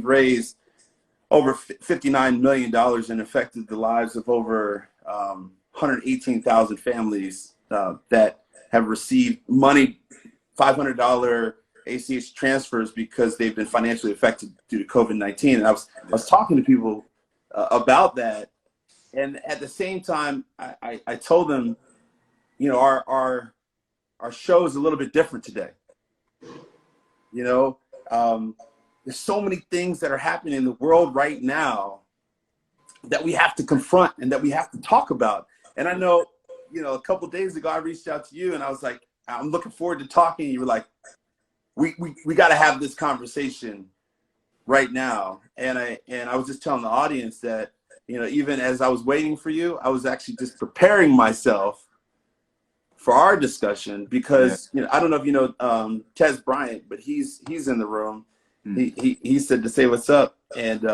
we've raised over $59 million and affected the lives of over 118,000 families that have received money, $500 ACH transfers because they've been financially affected due to COVID-19. And I was talking to people about that, and at the same time, I told them, you know, our show is a little bit different today. You know, there's so many things that are happening in the world right now that we have to confront and that we have to talk about. And I know, you know, a couple of days ago, I reached out to you and I was like, I'm looking forward to talking. You were like, we got to have this conversation right now. And I was just telling the audience that, you know, even as I was waiting for you, I was actually just preparing myself for our discussion because, you know, I don't know if you know Tez Bryant, but he's in the room. He said to say what's up, and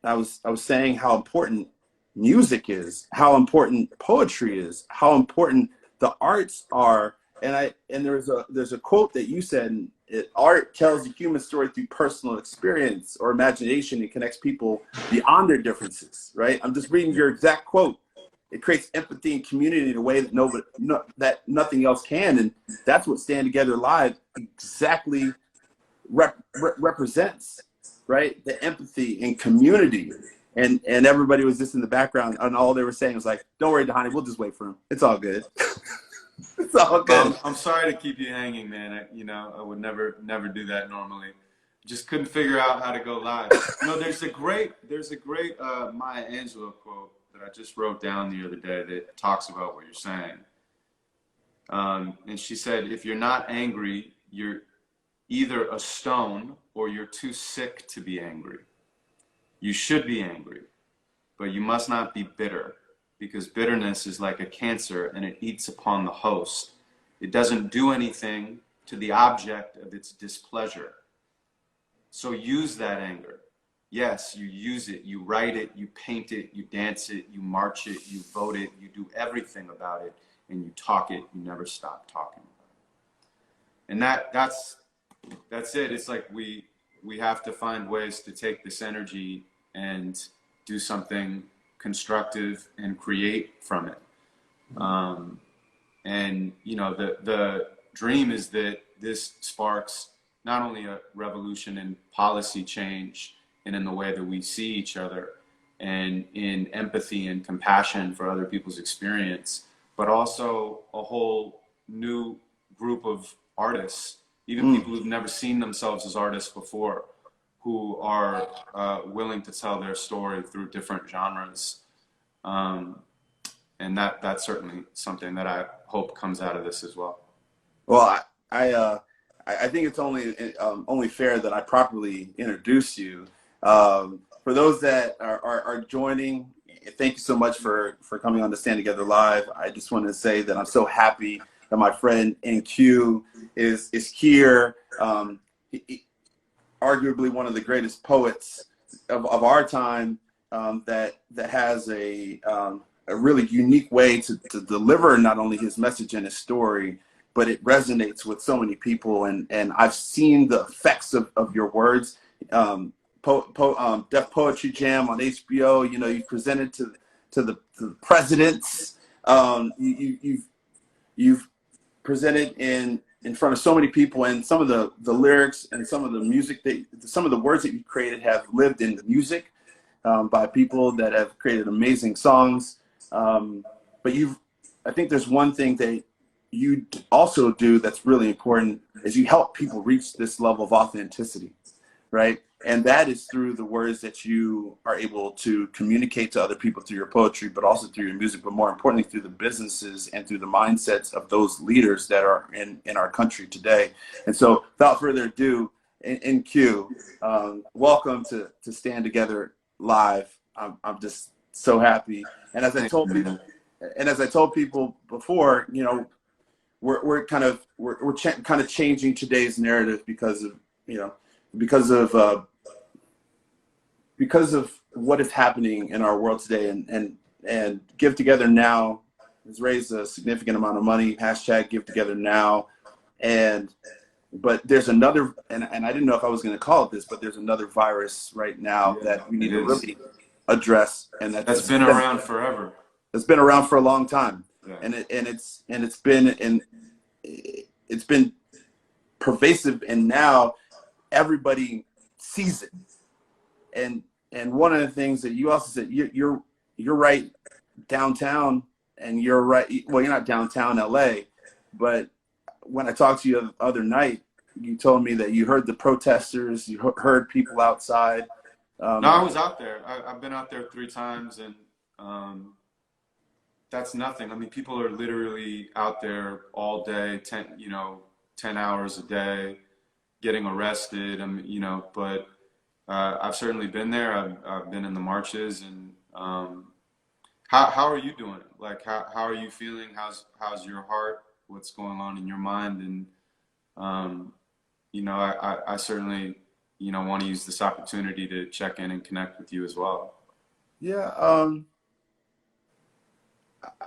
I was saying how important music is, how important poetry is, how important the arts are, and there's a quote that you said: "Art tells the human story through personal experience or imagination and connects people beyond their differences." Right? I'm just reading your exact quote. It creates empathy and community in a way that that nothing else can, and that's what Stand Together Live exactly represents, right? The empathy and community, and everybody was just in the background, and all they were saying was like, "Don't worry, Dhani, we'll just wait for him. It's all good." It's all good. I'm sorry to keep you hanging, man. I would never do that normally. Just couldn't figure out how to go live. No, there's a great Maya Angelou quote that I just wrote down the other day that talks about what you're saying. And she said, if you're not angry, you're either a stone or you're too sick to be angry. You should be angry, but you must not be bitter, because bitterness is like a cancer and it eats upon the host. It doesn't do anything to the object of its displeasure. So use that anger. Yes, you use it, you write it, you paint it, you dance it, you march it, you vote it, you do everything about it, and you talk it, you never stop talking about it. And that's it. It's like we have to find ways to take this energy and do something constructive and create from it. And you know, the dream is that this sparks not only a revolution in policy change and in the way that we see each other and in empathy and compassion for other people's experience, but also a whole new group of artists, even people who've never seen themselves as artists before, who are willing to tell their story through different genres. And that's certainly something that I hope comes out of this as well. Well, I think it's only fair that I properly introduce you. For those that are joining, thank you so much for coming on to Stand Together Live. I just want to say that I'm so happy that my friend NQ is here. Arguably one of the greatest poets of our time, that has a really unique way to deliver not only his message and his story, but it resonates with so many people. And I've seen the effects of your words. Def Poetry Jam on HBO, you know, you've presented to the presidents. You've presented in front of so many people, and some of the lyrics and some of the music some of the words that you created have lived in the music by people that have created amazing songs. But I think there's one thing that you also do that's really important, is you help people reach this level of authenticity, right? And that is through the words that you are able to communicate to other people through your poetry, but also through your music, but more importantly, through the businesses and through the mindsets of those leaders that are in our country today. And so without further ado, NQ, welcome to Stand Together Live. I'm just so happy. And as I told people before, you know, we're kind of changing today's narrative because of what is happening in our world today, and Give Together Now has raised a significant amount of money. #GiveTogetherNow, and but there's another, and I didn't know if I was going to call it this, but there's another virus right now Yeah, that we it need to is. really address, and That's been that's around forever. it's been around for a long time, Yeah. it's been pervasive, and now everybody sees it. And one of the things that you also said, you're right downtown, and you're right. Well, you're not downtown LA, but when I talked to you the other night, you told me that you heard the protesters, you heard people outside. No, I was out there. I've been out there 3 times, and that's nothing. I mean, people are literally out there all day, 10 hours a day, getting arrested. But I've certainly been there. I've been in the marches, and how are you doing? Like, how are you feeling? How's your heart? What's going on in your mind? And I certainly want to use this opportunity to check in and connect with you as well. Yeah,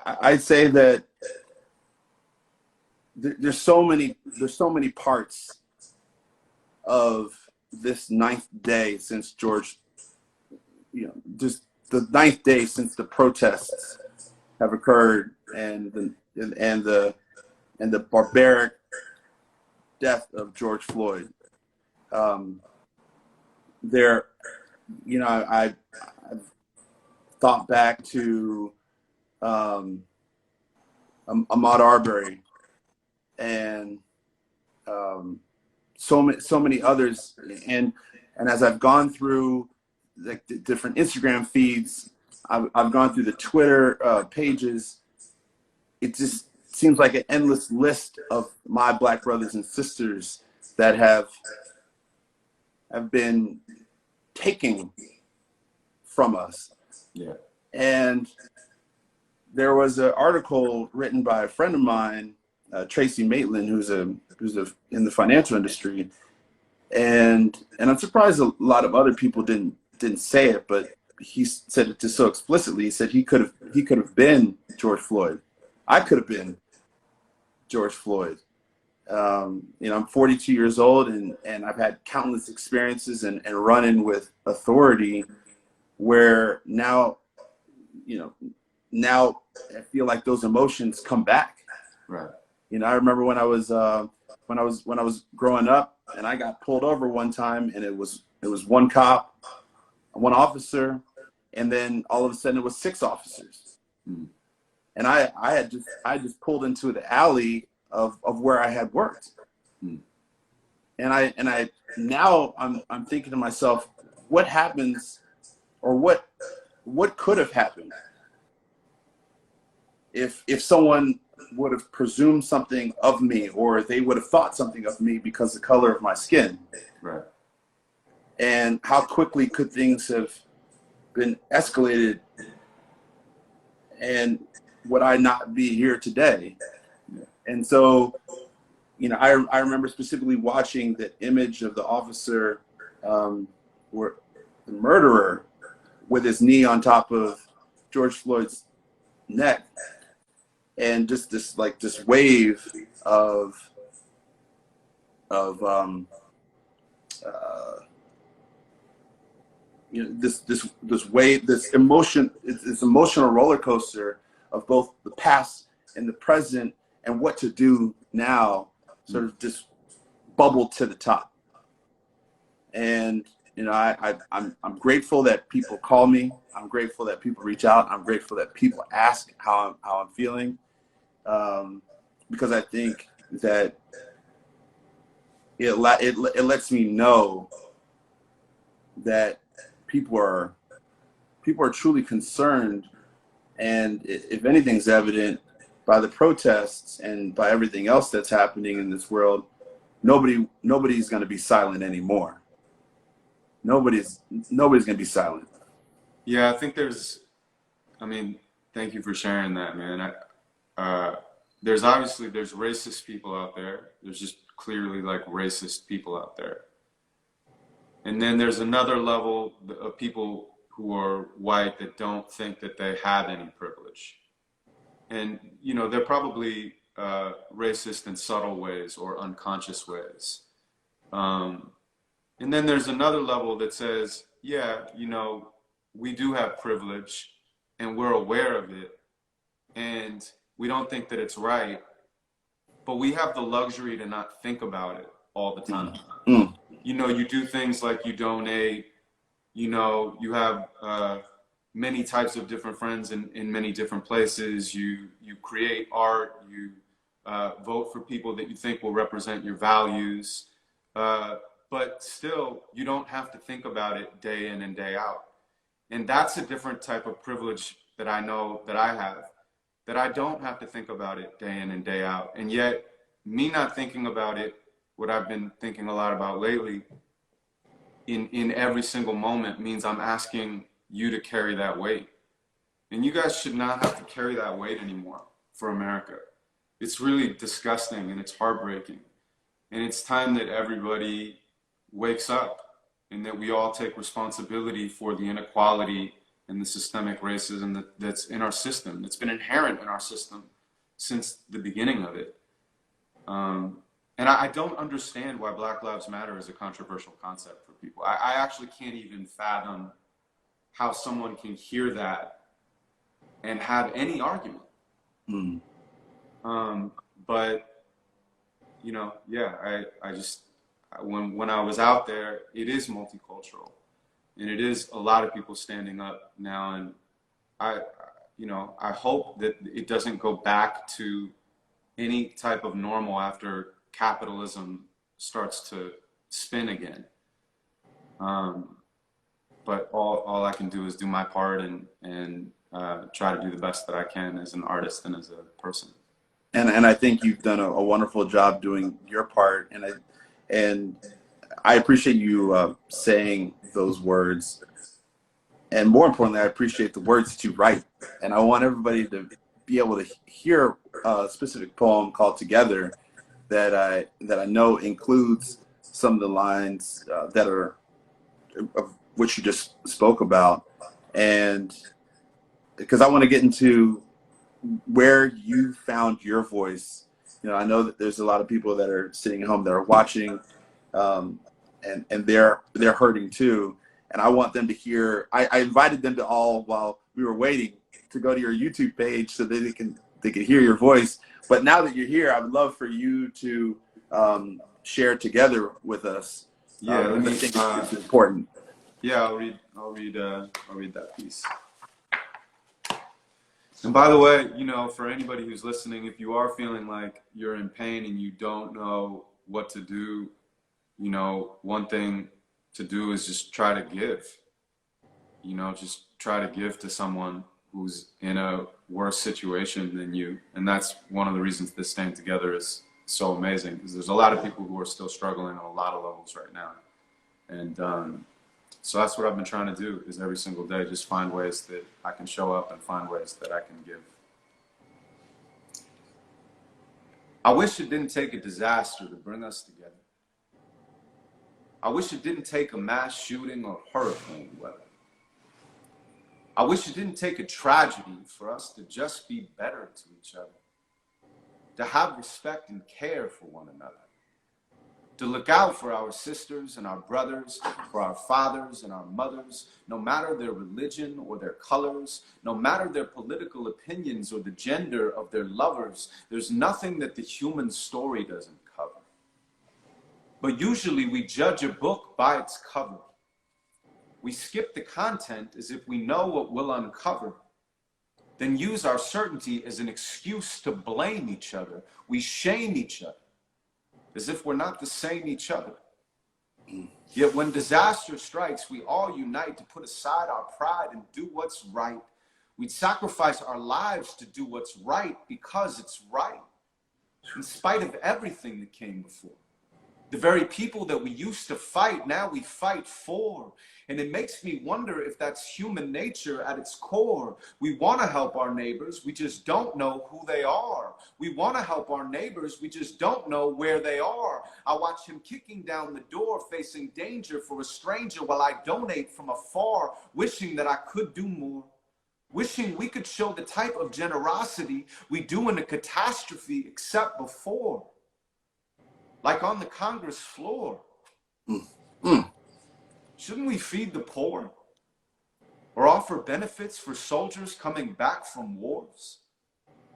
I'd say that there's so many parts of this ninth day since just the ninth day since the protests have occurred, and the barbaric death of George Floyd. There, I've thought back to Ahmaud Arbery, and so many others, and as I've gone through like the different Instagram feeds, I've gone through the Twitter pages. It just seems like an endless list of my Black brothers and sisters that have been taken from us. Yeah. And there was an article written by a friend of mine, Tracy Maitland, who's in the financial industry, and I'm surprised a lot of other people didn't say it, but he said it just so explicitly. He said he could have been George Floyd. I could have been George Floyd. I'm 42 years old, and I've had countless experiences and run-in with authority where now I feel like those emotions come back. Right. I remember when I was growing up, and I got pulled over one time, and it was one cop, one officer, and then all of a sudden it was 6 officers. Mm. And I just pulled into the alley of where I had worked. Mm. And I now I'm thinking to myself, what happens, or what could have happened if someone would have presumed something of me, or they would have thought something of me because of the color of my skin. Right. And how quickly could things have been escalated, and would I not be here today? And so, I remember specifically watching the image of the officer, where the murderer, with his knee on top of George Floyd's neck, and just this wave of this wave, this emotion, this emotional roller coaster of both the past and the present, and what to do now, sort of just bubbled to the top. And I'm grateful that people call me. I'm grateful that people reach out. I'm grateful that people ask how I'm feeling, because I think that it lets me know that people are truly concerned, and if anything's evident by the protests and by everything else that's happening in this world, nobody's going to be silent anymore. Nobody's going to be silent. Yeah, I think thank you for sharing that, man. There's racist people out there. There's just clearly racist people out there. And then there's another level of people who are white that don't think that they have any privilege. And, they're probably racist in subtle ways or unconscious ways. And then there's another level that says, yeah, you know, we do have privilege and we're aware of it and we don't think that it's right, but we have the luxury to not think about it all the time. Mm. You know, you do things like you donate, you know, you have many types of different friends in many different places. You create art, you vote for people that you think will represent your values. But still, you don't have to think about it day in and day out. And that's a different type of privilege that I know that I have, that I don't have to think about it day in and day out. And yet, me not thinking about it, what I've been thinking a lot about lately, in every single moment means I'm asking you to carry that weight. And you guys should not have to carry that weight anymore for America. It's really disgusting and it's heartbreaking. And it's time that everybody wakes up and that we all take responsibility for the inequality and the systemic racism that's in our system, that's been inherent in our system since the beginning of it. And I don't understand why Black Lives Matter is a controversial concept for people. I actually can't even fathom how someone can hear that and have any argument. Mm. But, you know, yeah, I just, when I was out there, it is multicultural. And it is a lot of people standing up now. And you know, I hope that it doesn't go back to any type of normal after capitalism starts to spin again. But all I can do is do my part and try to do the best that I can as an artist and as a person. And I think you've done a wonderful job doing your part. And I appreciate you saying those words. And more importantly, I appreciate the words that you write. And I want everybody to be able to hear a specific poem called Together that I know includes some of the lines that are of which you just spoke about. And because I want to get into where you found your voice. You know, I know that there's a lot of people that are sitting at home that are watching, and they're hurting too. And I want them to hear. I invited them to all while we were waiting to go to your YouTube page so that they can hear your voice. But now that you're here, I would love for you to share Together with us. Yeah, I think it's important. Yeah, I'll read that piece. And by the way, you know, for anybody who's listening, if you are feeling like you're in pain and you don't know what to do, you know, one thing to do is just try to give. You know, just try to give to someone who's in a worse situation than you. And that's one of the reasons this Staying Together is so amazing, because there's a lot of people who are still struggling on a lot of levels right now. And so that's what I've been trying to do, is every single day just find ways that I can show up and find ways that I can give. I wish it didn't take a disaster to bring us together. I wish it didn't take a mass shooting or hurricane weather. I wish it didn't take a tragedy for us to just be better to each other, to have respect and care for one another, to look out for our sisters and our brothers, for our fathers and our mothers, no matter their religion or their colors, no matter their political opinions or the gender of their lovers. There's nothing that the human story doesn't cover. But usually we judge a book by its cover. We skip the content as if we know what we'll uncover, then use our certainty as an excuse to blame each other. We shame each other as if we're not the same each other. Yet when disaster strikes, we all unite to put aside our pride and do what's right. We'd sacrifice our lives to do what's right because it's right, in spite of everything that came before. The very people that we used to fight, now we fight for. And it makes me wonder if that's human nature at its core. We want to help our neighbors, we just don't know who they are. We want to help our neighbors, we just don't know where they are. I watch him kicking down the door, facing danger for a stranger, while I donate from afar, wishing that I could do more. wishing we could show the type of generosity we do in a catastrophe except before, like on the Congress floor. Shouldn't we feed the poor or offer benefits for soldiers coming back from wars?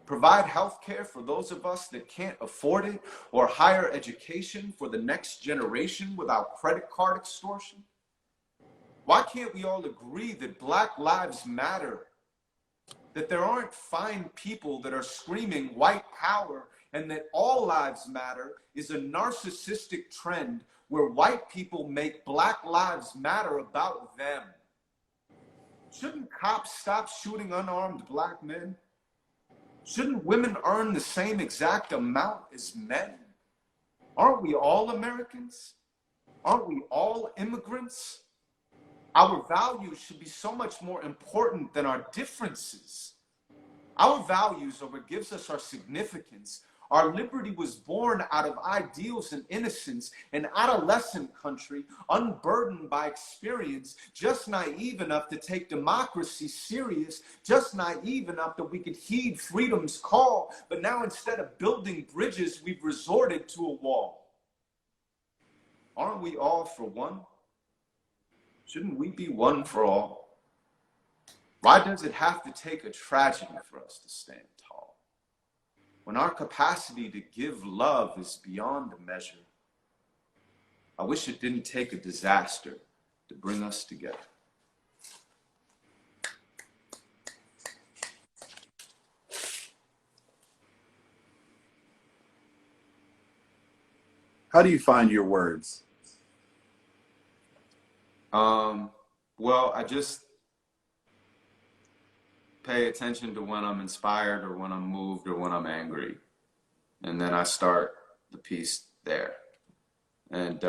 Provide health care for those of us that can't afford it, or higher education for the next generation without credit card extortion? Why can't we all agree that Black lives matter? That there aren't fine people that are screaming white power, and that all lives matter is a narcissistic trend where white people make Black lives matter about them? Shouldn't cops stop shooting unarmed Black men? Shouldn't women earn the same exact amount as men? Aren't we all Americans? Aren't we all immigrants? Our values should be so much more important than our differences. Our values are what gives us our significance. Our liberty was born out of ideals and innocence, an adolescent country unburdened by experience, just naive enough to take democracy serious, just naive enough that we could heed freedom's call. But now instead of building bridges, we've resorted to a wall. Aren't we all for one? Shouldn't we be one for all? Why does it have to take a tragedy for us to stand tall, when our capacity to give love is beyond measure? I wish it didn't take a disaster to bring us together. How do you find your words? Well, I just pay attention to when I'm inspired or when I'm moved or when I'm angry. And then I start the piece there. And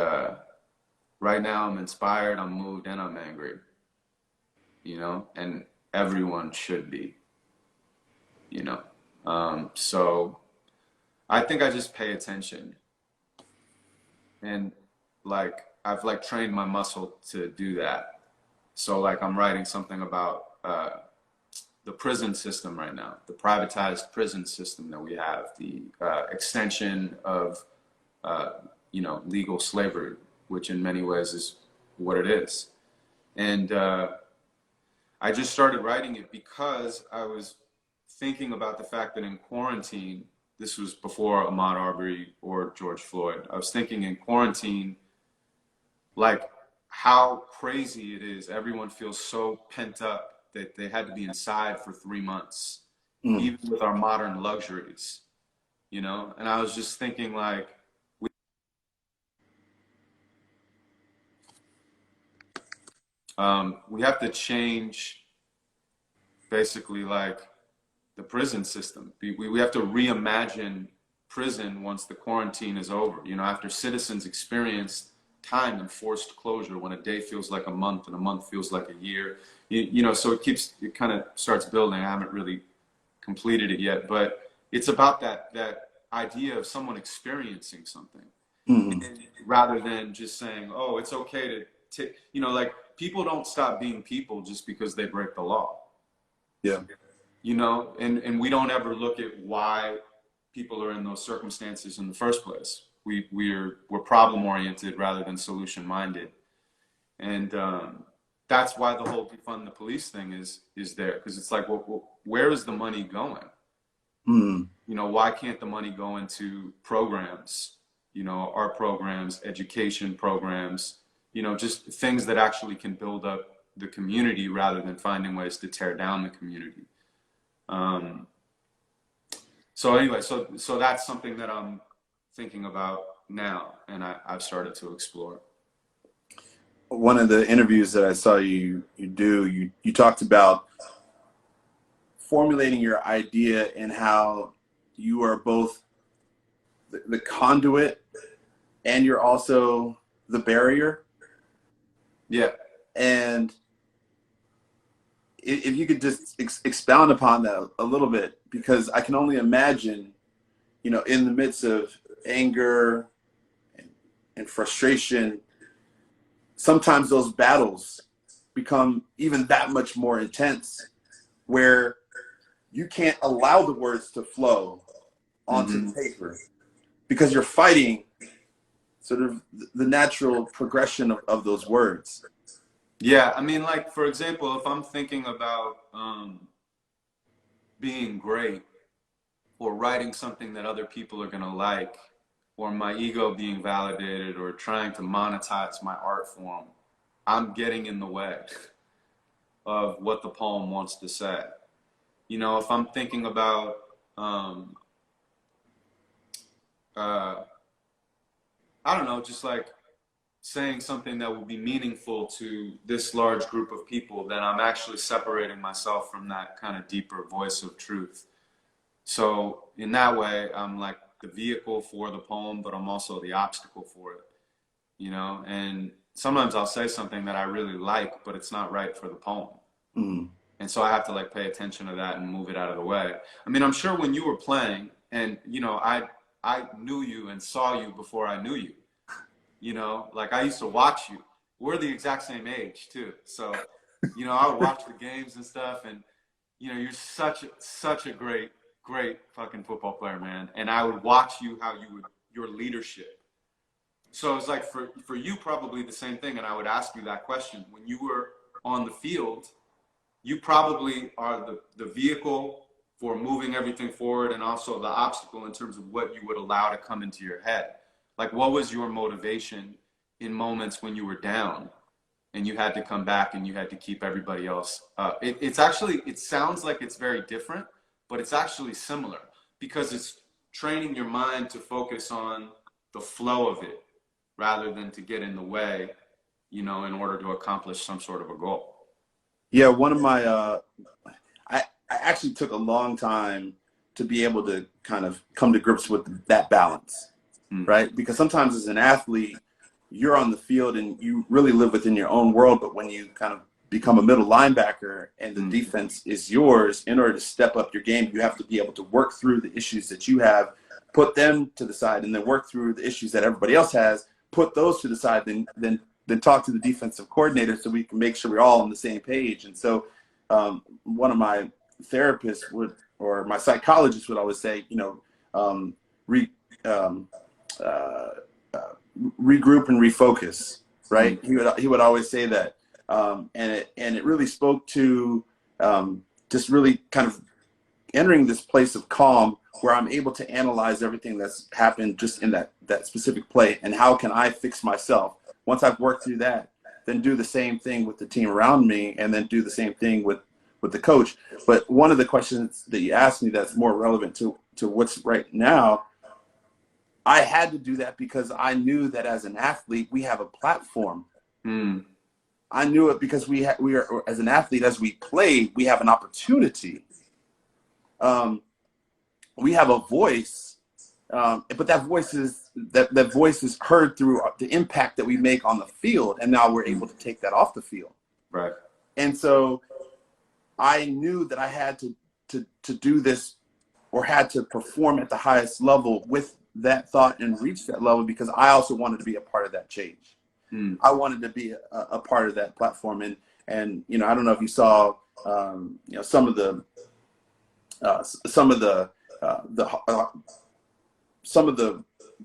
right now I'm inspired, I'm moved, and I'm angry. You know, and everyone should be, you know. So I think I just pay attention. And like, I've like trained my muscle to do that. So like I'm writing something about the prison system right now, the privatized prison system that we have, the extension of, you know, legal slavery, which in many ways is what it is. And I just started writing it because I was thinking about the fact that in quarantine, this was before Ahmaud Arbery or George Floyd, I was thinking in quarantine, like how crazy it is. Everyone feels so pent up that they had to be inside for 3 months, even with our modern luxuries, you know? And I was just thinking like, we have to change basically like the prison system. We have to reimagine prison once the quarantine is over, you know, after citizens experience time and forced closure, when a day feels like a month and a month feels like a year, you know, so it kind of starts building. I haven't really completed it yet, but it's about that idea of someone experiencing something, rather than just saying, oh, it's okay to, you know, like people don't stop being people just because they break the law. Yeah. You know, and we don't ever look at why people are in those circumstances in the first place. We're problem oriented rather than solution minded, and that's why the whole defund the police thing is there, because it's like, well, where is the money going? You know, why can't the money go into programs? You know, art programs, education programs. You know, just things that actually can build up the community rather than finding ways to tear down the community. So anyway, so that's something that I'm thinking about now, and I've started to explore. One of the interviews that I saw you talked about formulating your idea and how you are both the conduit and you're also the barrier. Yeah. And if you could just expound upon that a little bit, because I can only imagine, you know, in the midst of anger and frustration, sometimes those battles become even that much more intense. where you can't allow the words to flow onto Mm-hmm. the paper because you're fighting sort of the natural progression of those words. Yeah, I mean, like, for example, if I'm thinking about being great or writing something that other people are going to like, or my ego being validated or trying to monetize my art form, I'm getting in the way of what the poem wants to say. You know, if I'm thinking about, uh, I don't know, just like saying something that will be meaningful to this large group of people, then I'm actually separating myself from that kind of deeper voice of truth. So in that way, I'm like the vehicle for the poem, but I'm also the obstacle for it, you know? And sometimes I'll say something that I really like, but it's not right for the poem. Mm. And so I have to like pay attention to that and move it out of the way. I mean, I'm sure when you were playing and, you know, I knew you and saw you before I knew you, you know, like I used to watch you. We're the exact same age too. So, you know, I would watch the games and stuff, and, you know, you're such a great fucking football player, man. And I would watch you, how you would, your leadership. So it's like for you, probably the same thing. And I would ask you that question when you were on the field. You probably are the vehicle for moving everything forward, and also the obstacle in terms of what you would allow to come into your head. Like, what was your motivation in moments when you were down and you had to come back and you had to keep everybody else up? It's actually, it sounds like it's very different, but it's actually similar because it's training your mind to focus on the flow of it rather than to get in the way, you know, in order to accomplish some sort of a goal. Yeah, one of my I actually took a long time to be able to kind of come to grips with that balance, right? Because sometimes as an athlete, you're on the field and you really live within your own world, but when you kind of become a middle linebacker and the defense is yours, in order to step up your game, you have to be able to work through the issues that you have, put them to the side, and then work through the issues that everybody else has, put those to the side, then talk to the defensive coordinator so we can make sure we're all on the same page. And so one of my therapists would, or my psychologist would always say, you know, regroup and refocus, right? He would always say that. And it really spoke to just really kind of entering this place of calm where I'm able to analyze everything that's happened just in that specific play, and how can I fix myself. Once I've worked through that, then do the same thing with the team around me, and then do the same thing with the coach. But one of the questions that you asked me that's more relevant to what's right now, I had to do that because I knew that as an athlete, we have a platform. I knew it because we are, as an athlete, as we play, we have an opportunity. We have a voice, but that voice is heard through the impact that we make on the field, and now we're able to take that off the field. Right. And so I knew that I had to do this, or had to perform at the highest level with that thought and reach that level, because I also wanted to be a part of that change. I wanted to be a part of that platform. And you know, I don't know if you saw you know, some of the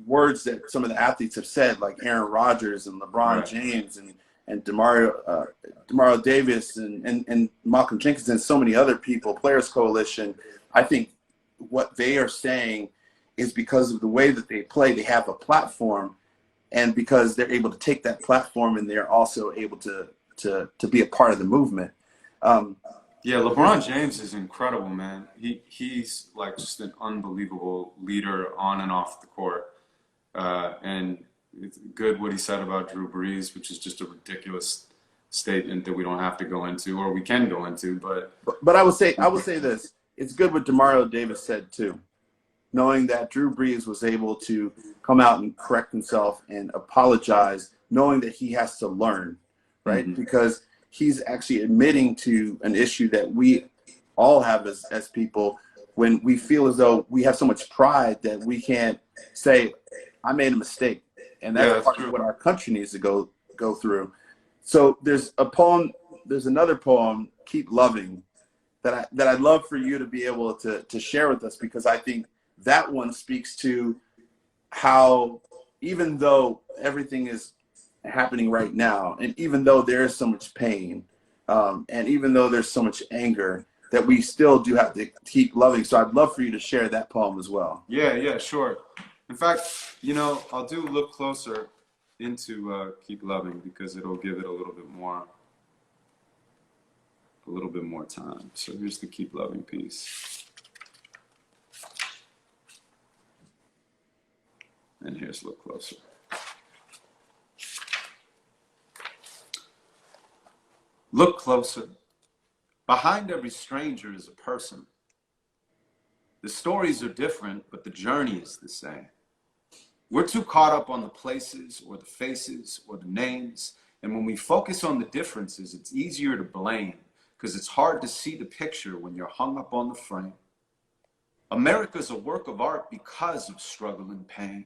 words that some of the athletes have said, like Aaron Rodgers and LeBron James and Demario Davis and Malcolm Jenkins and so many other people, Players Coalition. I think what they are saying is because of the way that they play, they have a platform, and because they're able to take that platform and they're also able to be a part of the movement. Yeah, LeBron James is incredible, man. He's like just an unbelievable leader on and off the court. And it's good what he said about Drew Brees, which is just a ridiculous statement that we don't have to go into, or we can go into. But I would say this: it's good what Demario Davis said too, knowing that Drew Brees was able to come out and correct himself and apologize, knowing that he has to learn, right? Because he's actually admitting to an issue that we all have as people, when we feel as though we have so much pride that we can't say, I made a mistake. And that's part of what our country needs to go through. So there's another poem, Keep Loving, that I'd love for you to be able to share with us, because I think that one speaks to how, even though everything is happening right now, and even though there is so much pain, and even though there's so much anger, that we still do have to keep loving. So I'd love for you to share that poem as well. Yeah, sure. In fact, you know, I'll do Look Closer into Keep Loving, because it'll give it a little bit more time. So here's the Keep Loving piece. And here's Look Closer. Look closer. Behind every stranger is a person. The stories are different, but the journey is the same. We're too caught up on the places or the faces or the names. And when we focus on the differences, it's easier to blame, because it's hard to see the picture when you're hung up on the frame. America's a work of art because of struggle and pain.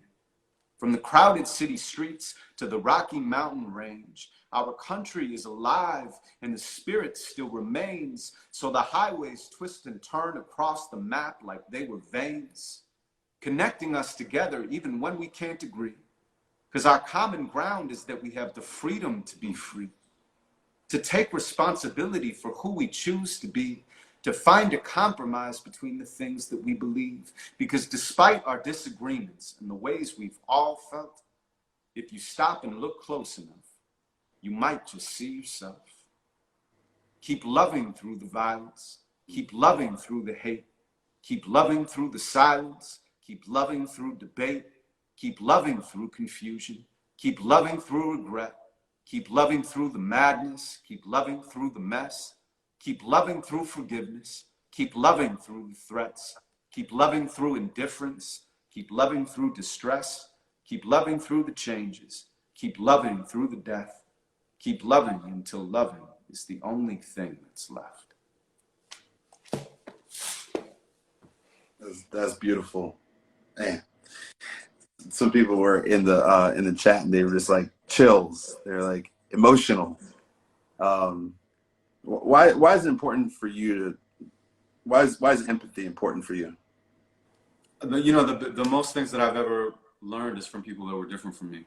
From the crowded city streets to the Rocky Mountain range, our country is alive and the spirit still remains. So the highways twist and turn across the map like they were veins, connecting us together even when we can't agree. Because our common ground is that we have the freedom to be free, to take responsibility for who we choose to be, to find a compromise between the things that we believe. Because despite our disagreements and the ways we've all felt, if you stop and look close enough, you might just see yourself. Keep loving through the violence. Keep loving through the hate. Keep loving through the silence. Keep loving through debate. Keep loving through confusion. Keep loving through regret. Keep loving through the madness. Keep loving through the mess. Keep loving through forgiveness. Keep loving through the threats. Keep loving through indifference. Keep loving through distress. Keep loving through the changes. Keep loving through the death. Keep loving until loving is the only thing that's left. That's beautiful, man. Some people were in the chat and they were just like chills. They're like emotional. Why is it important for you to? Why is empathy important for you? You know, the most things that I've ever learned is from people that were different from me.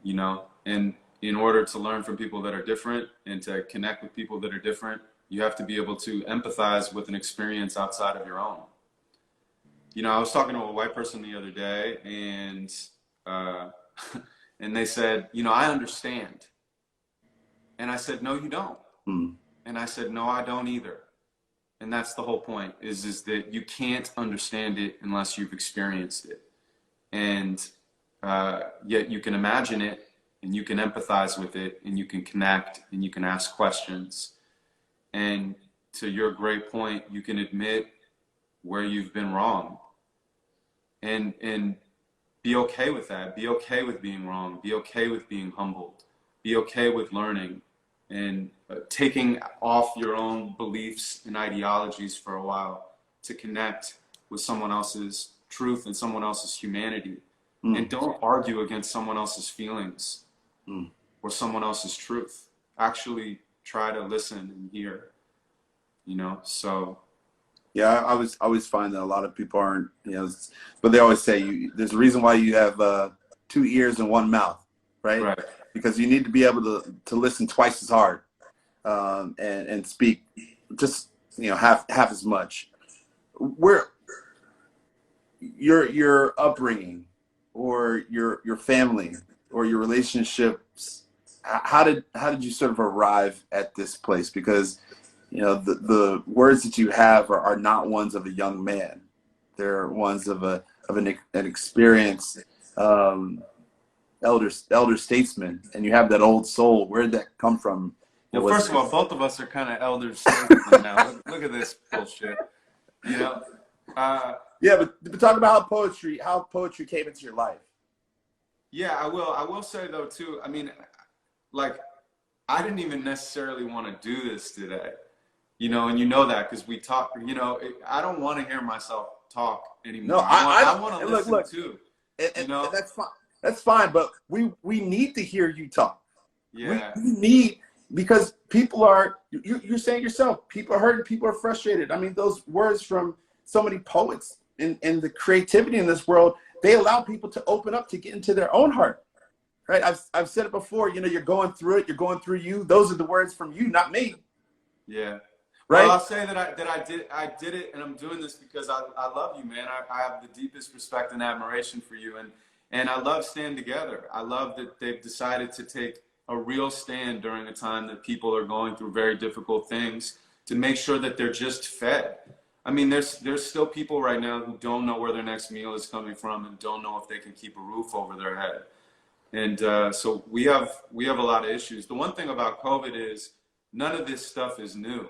You know, and in order to learn from people that are different and to connect with people that are different, you have to be able to empathize with an experience outside of your own. You know, I was talking to a white person the other day, and and they said, you know, I understand. And I said, no, you don't. And I said, no, I don't either. And that's the whole point, is that you can't understand it unless you've experienced it. And yet you can imagine it, and you can empathize with it, and you can connect, and you can ask questions. And to your great point, you can admit where you've been wrong, and be okay with that. Be okay with being wrong. Be okay with being humbled. Be okay with learning and taking off your own beliefs and ideologies for a while to connect with someone else's truth and someone else's humanity. And don't argue against someone else's feelings or someone else's truth. Actually try to listen and hear, you know, so. Yeah, I always find that a lot of people aren't, you know, but they always say there's a reason why you have 2 ears and 1 mouth, right? Right. Because you need to be able to listen twice as hard and speak just, you know, half as much. Your upbringing or your family or your relationships, how did you sort of arrive at this place? Because, you know, the words that you have are not ones of a young man. They're ones of an experienced elder statesman, and you have that old soul. Where did that come from? Well, first of all, both of us are kind of elder statesmen now. Look at this bullshit. You know. Yeah, but talk about how poetry came into your life. Yeah, I will. I will say though too. I mean, like, I didn't even necessarily want to do this today. You know, and you know that because we talk. You know, I don't want to hear myself talk anymore. No, I want to listen look, too. And that's fine. That's fine. But we need to hear you talk. Yeah. We need. because people are, you're saying yourself, people are hurting, people are frustrated. I mean, those words from so many poets and the creativity in this world, they allow people to open up, to get into their own heart, right? I've said it before, you know, you're going through it, you're going through you. Those are the words from you, not me. Yeah. Right. Well, I'll say that I did it, and I'm doing this because I love you, man. I have the deepest respect and admiration for you, and I love Stand Together. I love that they've decided to take a real stand during a time that people are going through very difficult things, to make sure that they're just fed. I mean, there's still people right now who don't know where their next meal is coming from and don't know if they can keep a roof over their head. And so we have a lot of issues. The one thing about COVID is none of this stuff is new.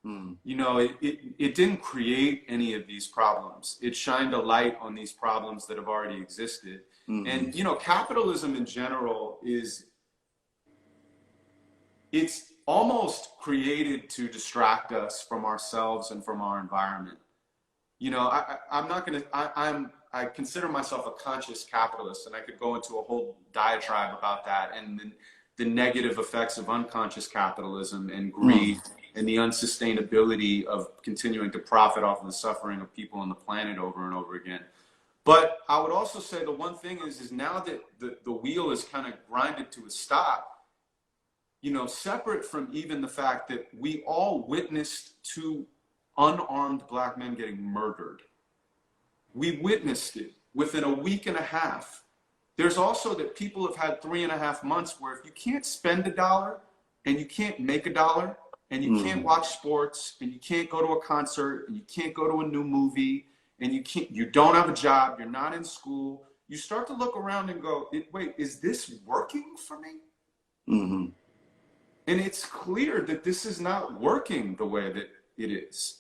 You know, it didn't create any of these problems. It shined a light on these problems that have already existed. And, you know, capitalism in general it's almost created to distract us from ourselves and from our environment. You know, I'm not going to, I consider myself a conscious capitalist, and I could go into a whole diatribe about that and the negative effects of unconscious capitalism and greed and the unsustainability of continuing to profit off of the suffering of people on the planet over and over again. But I would also say the one thing is now that the wheel is kind of grinded to a stop, you know, separate from even the fact that we all witnessed two unarmed black men getting murdered. We witnessed it within a week and a half. There's also that people have had 3.5 months where if you can't spend $1 and you can't make $1 and you can't watch sports and you can't go to a concert and you can't go to a new movie and you don't have a job, you're not in school, you start to look around and go, wait, is this working for me? And it's clear that this is not working the way that it is.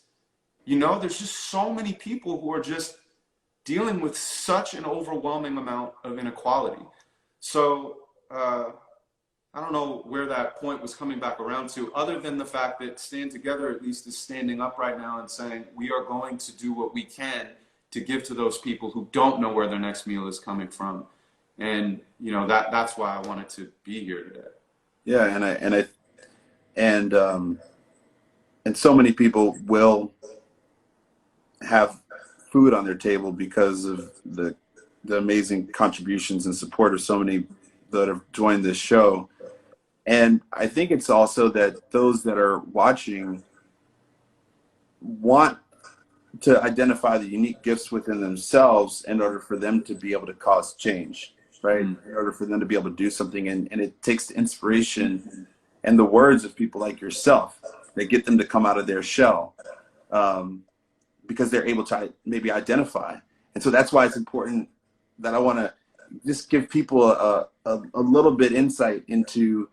You know, there's just so many people who are just dealing with such an overwhelming amount of inequality. So I don't know where that point was coming back around to, other than the fact that Stand Together at least is standing up right now and saying, we are going to do what we can to give to those people who don't know where their next meal is coming from. And, you know, that's why I wanted to be here today. Yeah. And so many people will have food on their table because of the amazing contributions and support of so many that have joined this show. And I think it's also that those that are watching want to identify the unique gifts within themselves in order for them to be able to cause change, right? In order for them to be able to do something. And it takes the inspiration and the words of people like yourself that get them to come out of their shell, because they're able to maybe identify. And so that's why it's important that I want to just give people a little bit insight into,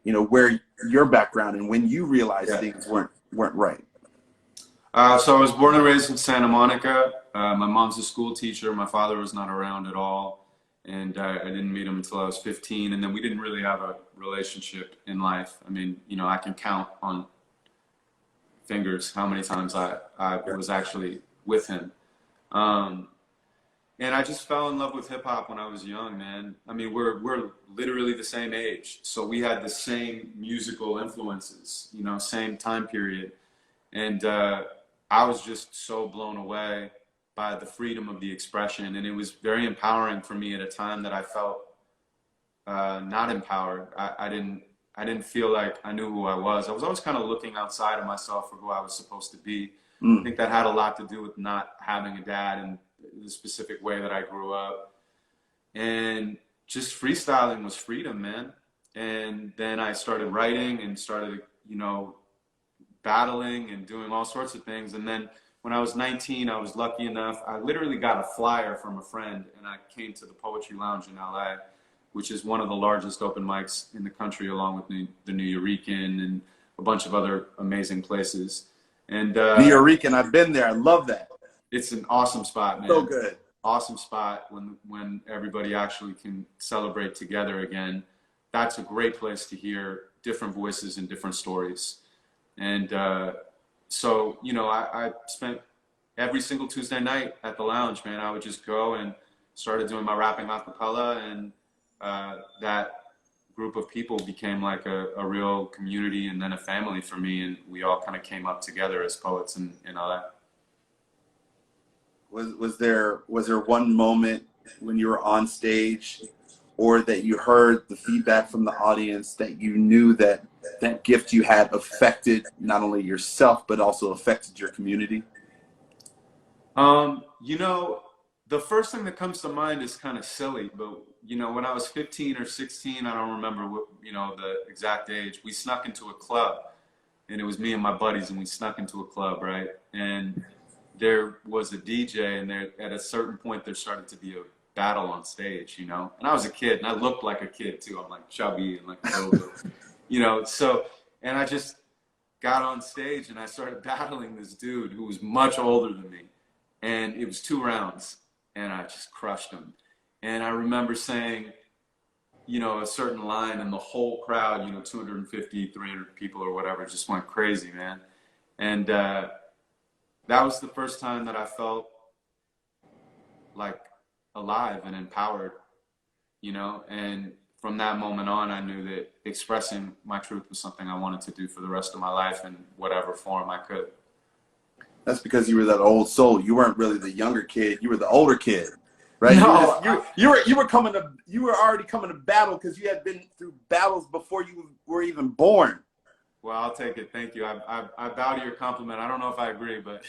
you know, where your background and when you realized things weren't right. So I was born and raised in Santa Monica. My mom's a school teacher. My father was not around at all. And I didn't meet him until I was 15. And then we didn't really have a relationship in life. I mean, you know, I can count on fingers how many times I was actually with him. And I just fell in love with hip hop when I was young, man. I mean, we're literally the same age. So we had the same musical influences, you know, same time period. And I was just so blown away by the freedom of the expression. And it was very empowering for me at a time that I felt not empowered. I didn't feel like I knew who I was. I was always kind of looking outside of myself for who I was supposed to be. I think that had a lot to do with not having a dad and the specific way that I grew up. And just freestyling was freedom, man. And then I started writing and started, you know, battling and doing all sorts of things. And then when I was 19, I was lucky enough, I literally got a flyer from a friend and I came to the Poetry Lounge in LA, which is one of the largest open mics in the country, along with the New Eurekan and a bunch of other amazing places. And New Eurekan, I've been there. I love that. It's an awesome spot, man. So good. Awesome spot when everybody actually can celebrate together again. That's a great place to hear different voices and different stories. And so, you know, I spent every single Tuesday night at the lounge, man. I would just go and started doing my rapping a cappella, and group of people became like a real community and then a family for me, and we all kind of came up together as poets in LA. Was there one moment when you were on stage or that you heard the feedback from the audience that you knew that that gift you had affected not only yourself but also affected your community? You know, the first thing that comes to mind is kind of silly, but you know, when I was 15 or 16, I don't remember what, you know, the exact age, we snuck into a club, and it was me and my buddies, and we snuck into a club, right? And there was a DJ, and there, at a certain point, there started to be a battle on stage, you know? And I was a kid, and I looked like a kid too. I'm like chubby and like a go-go, you know? So, and I just got on stage, and I started battling this dude who was much older than me. And it was 2 rounds, and I just crushed him. And I remember saying, you know, a certain line, and the whole crowd, you know, 250, 300 people or whatever, just went crazy, man. And that was the first time that I felt like alive and empowered, you know. And from that moment on, I knew that expressing my truth was something I wanted to do for the rest of my life in whatever form I could. That's because you were that old soul. You weren't really the younger kid. You were the older kid, right? No, you were already coming to battle because you had been through battles before you were even born. well, I'll take it. Thank you. I bow to your compliment. I don't know if I agree, but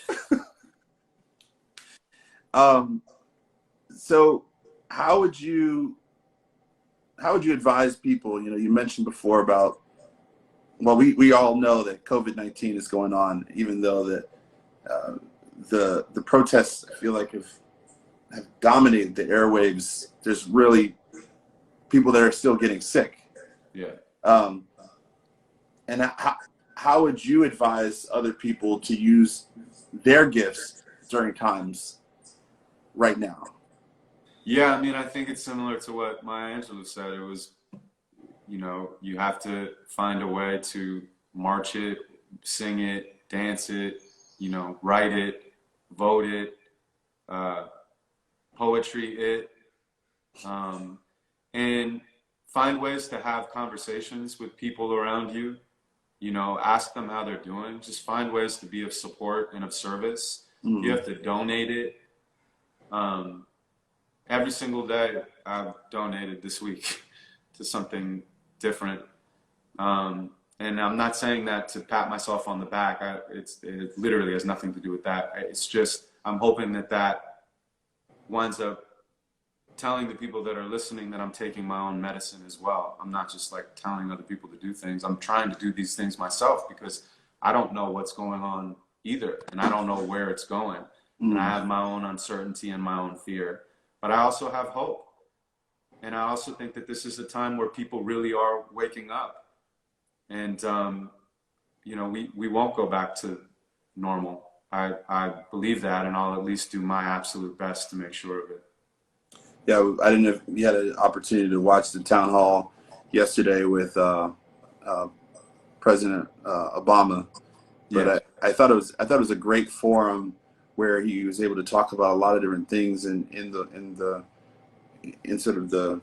so how would you advise people? You know, you mentioned before about, well, we all know that COVID-19 is going on, even though that the protests, I feel like, have dominated the airwaves. There's really people that are still getting sick. yeah. And how would you advise other people to use their gifts during times right now? Yeah, I mean, I think it's similar to what Maya Angelou said. It was, you know, you have to find a way to march it, sing it, dance it, you know, write it, vote it, poetry it, and find ways to have conversations with people around you. You know, ask them how they're doing. Just find ways to be of support and of service. You have to donate it. Every single day I've donated this week to something different. And I'm not saying that to pat myself on the back. It literally has nothing to do with that. It's just, I'm hoping that that winds up telling the people that are listening that I'm taking my own medicine as well. I'm not just like telling other people to do things. I'm trying to do these things myself because I don't know what's going on either. And I don't know where it's going. And I have my own uncertainty and my own fear. But I also have hope. And I also think that this is a time where people really are waking up. And, you know, we won't go back to normal. I believe that, and I'll at least do my absolute best to make sure of it. Yeah, I didn't know if you had an opportunity to watch the town hall yesterday with President Obama, but Yeah. I thought it was a great forum where he was able to talk about a lot of different things in sort of the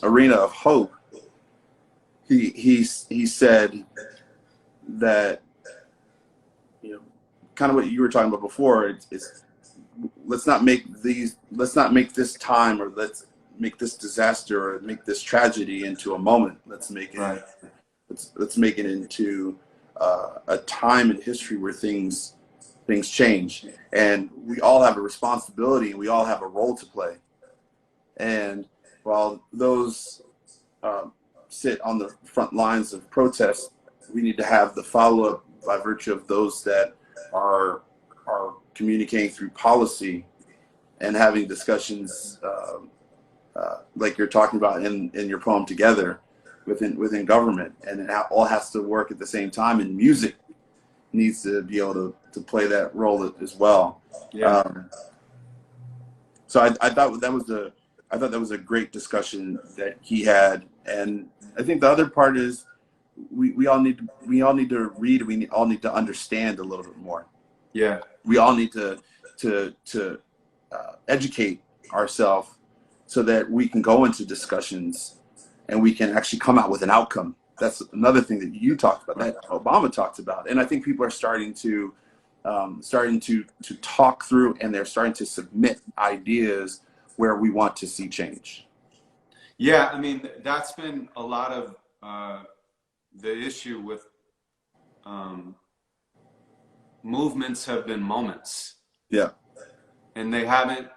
arena of hope. He said that, you know, kind of what you were talking about before. It's let's not make this time, or let's make this disaster or make this tragedy into a moment. Let's make it Right. let's make it into a time in history where things change, and we all have a responsibility and we all have a role to play. And while those sit on the front lines of protest, we need to have the follow-up by virtue of those that are communicating through policy and having discussions like you're talking about in your poem together within government. And it all has to work at the same time, and music needs to be able to play that role as well. Yeah. So I thought that was a great discussion that he had. And I think the other part is we all need to read. We all need to understand a little bit more. Yeah. We all need to educate ourselves so that we can go into discussions and we can actually come out with an outcome. That's another thing that you talked about, that Obama talked about. And I think people are starting to talk through, and they're starting to submit ideas where we want to see change. Yeah, I mean, that's been a lot of the issue with movements have been moments. Yeah. And they haven't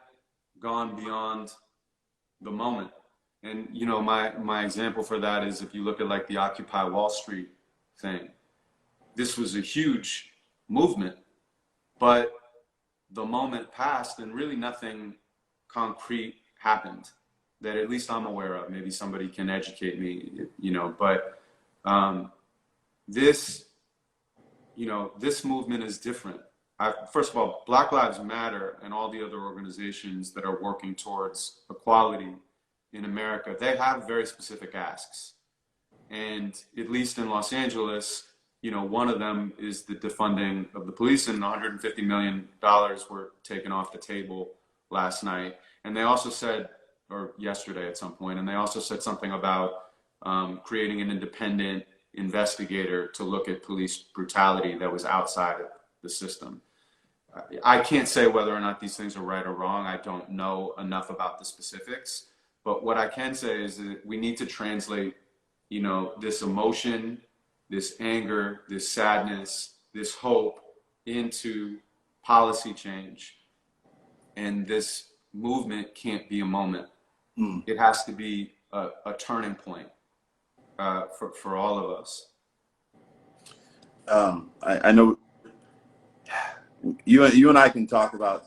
gone beyond the moment. And, you know, my example for that is if you look at like the Occupy Wall Street thing, this was a huge movement, but the moment passed and really nothing concrete happened that at least I'm aware of. Maybe somebody can educate me, you know, but this, you know, this movement is different. First of all, Black Lives Matter and all the other organizations that are working towards equality in America, they have very specific asks. And at least in Los Angeles, you know, one of them is the defunding of the police, and $150 million were taken off the table last night. And they also said, or yesterday at some point, and they also said something about creating an independent investigator to look at police brutality that was outside of the system. I can't say whether or not these things are right or wrong. I don't know enough about the specifics. But what I can say is that we need to translate, you know, this emotion, this anger, this sadness, this hope into policy change. And this movement can't be a moment. It has to be a turning point for all of us. I know you and I can talk about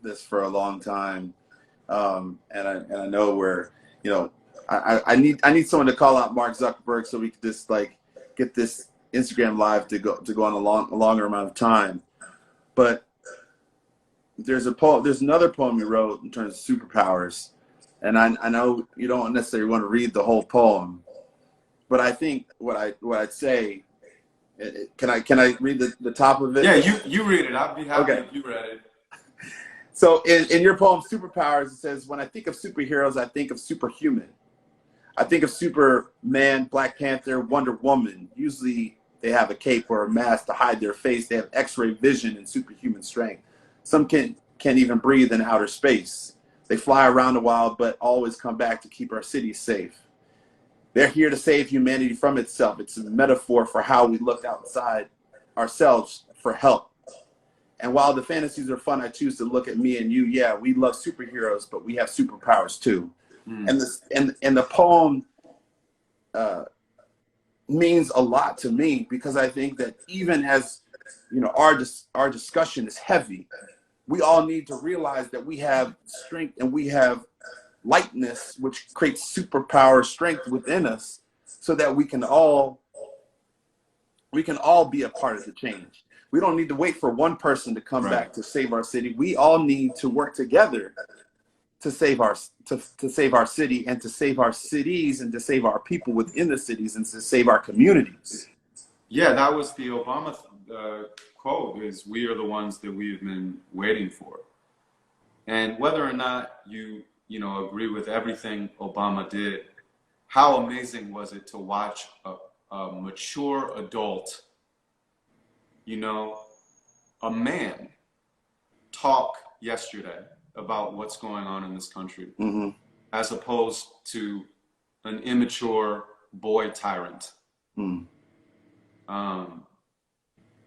this for a long time, and I know where, you know, I need someone to call out Mark Zuckerberg so we could just like get this Instagram live to go on a longer amount of time. But there's another poem you wrote in terms of superpowers, and I know you don't necessarily want to read the whole poem, but I think what I'd say, can I read the top of it? Yeah, you read it. I'd be happy if you read it. So in your poem Superpowers, it says, when I think of superheroes, I think of superhuman. I think of Superman, Black Panther, Wonder Woman. Usually they have a cape or a mask to hide their face. They have X-ray vision and superhuman strength. Some can't even breathe in outer space. They fly around a while, but always come back to keep our cities safe. They're here to save humanity from itself. It's a metaphor for how we look outside ourselves for help. And while the fantasies are fun, I choose to look at me and you. Yeah, we love superheroes, but we have superpowers too. And the poem means a lot to me, because I think that even as, you know, our discussion is heavy, we all need to realize that we have strength and we have lightness, which creates superpower strength within us, so that we can all be a part of the change. We don't need to wait for one person to come back to save our city. We all need to work together to save our city, and to save our cities, and to save our people within the cities, and to save our communities. Yeah, that was the Obama quote, is we are the ones that we've been waiting for. And whether or not you know, agree with everything Obama did, how amazing was it to watch a mature adult, you know, a man, talk yesterday about what's going on in this country, as opposed to an immature boy tyrant,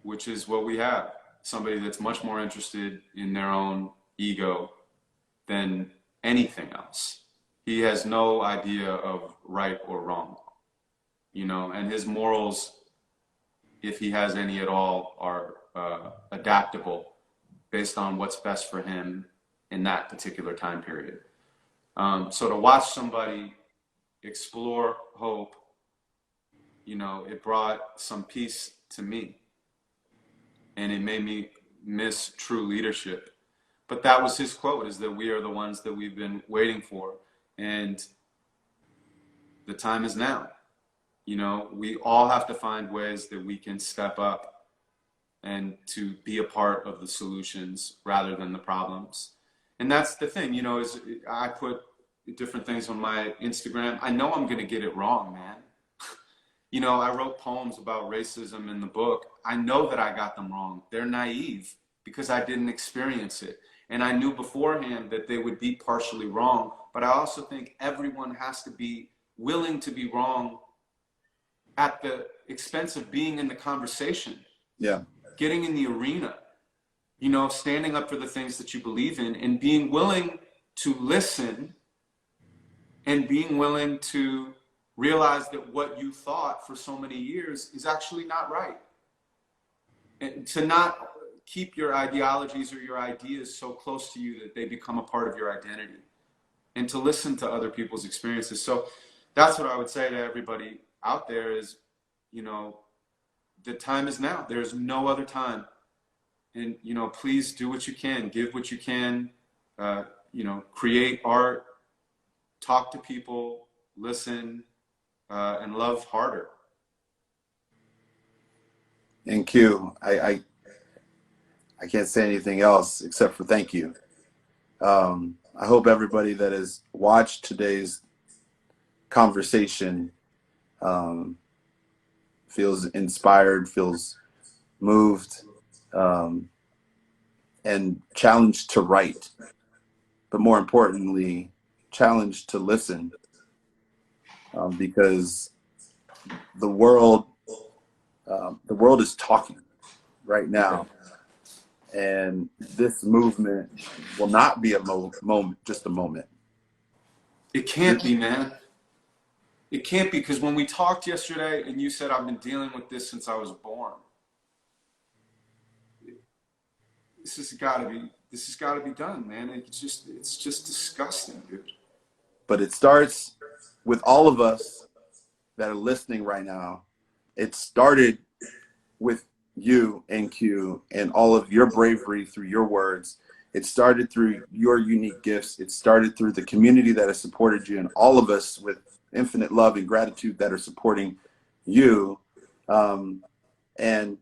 which is what we have. Somebody that's much more interested in their own ego than anything else. He has no idea of right or wrong, you know, and his morals, if he has any at all, are adaptable based on what's best for him in that particular time period. So to watch somebody explore hope, you know, it brought some peace to me, and it made me miss true leadership. But that was his quote, is that we are the ones that we've been waiting for. And the time is now. You know, we all have to find ways that we can step up and to be a part of the solutions rather than the problems. And that's the thing, you know, is I put different things on my Instagram, I know I'm going to get it wrong, man. You know, I wrote poems about racism in the book. I know that I got them wrong. They're naive because I didn't experience it. And I knew beforehand that they would be partially wrong. But I also think everyone has to be willing to be wrong at the expense of being in the conversation. Yeah. Getting in the arena, you know, standing up for the things that you believe in and being willing to listen and being willing to realize that what you thought for so many years is actually not right. And to not keep your ideologies or your ideas so close to you that they become a part of your identity, and to listen to other people's experiences. So that's what I would say to everybody out there is, you know, the time is now. There's no other time. And, you know, please do what you can, give what you can, you know, create art, talk to people, listen, and love harder. And Q, I can't say anything else except for thank you. I hope everybody that has watched today's conversation feels inspired, feels moved, and challenged to write, but more importantly, challenged to listen, because the world is talking right now, and this movement will not be a moment, just a moment. It can't be, man. It can't be, because when we talked yesterday and you said, I've been dealing with this since I was born. This has got to be done, man. It's just disgusting, dude. But it starts with all of us that are listening right now. It started with you and Q and all of your bravery through your words. It started through your unique gifts. It started through the community that has supported you, and all of us with infinite love and gratitude that are supporting you. And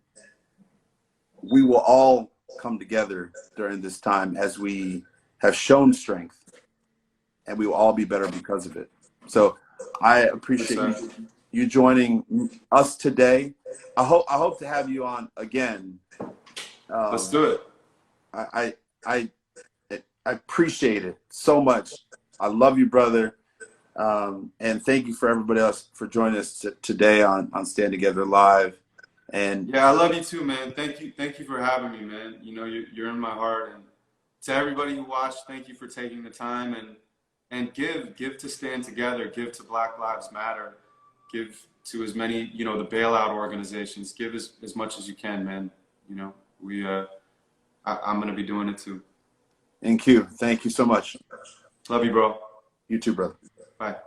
we will all come together during this time as we have shown strength, and we will all be better because of it. So I appreciate you joining us today. I hope to have you on again. Let's do it. I appreciate it so much. I love you, brother. And thank you for everybody else for joining us today on Stand Together Live. And yeah, I love you too, man. Thank you for having me, man. You know, you're in my heart. And to everybody who watched, thank you for taking the time and give to Stand Together, give to Black Lives Matter, give to as many, you know, the bailout organizations, give as much as you can, man. You know, I'm going to be doing it too. And Q, thank you so much. Love you, bro. You too, brother. Bye.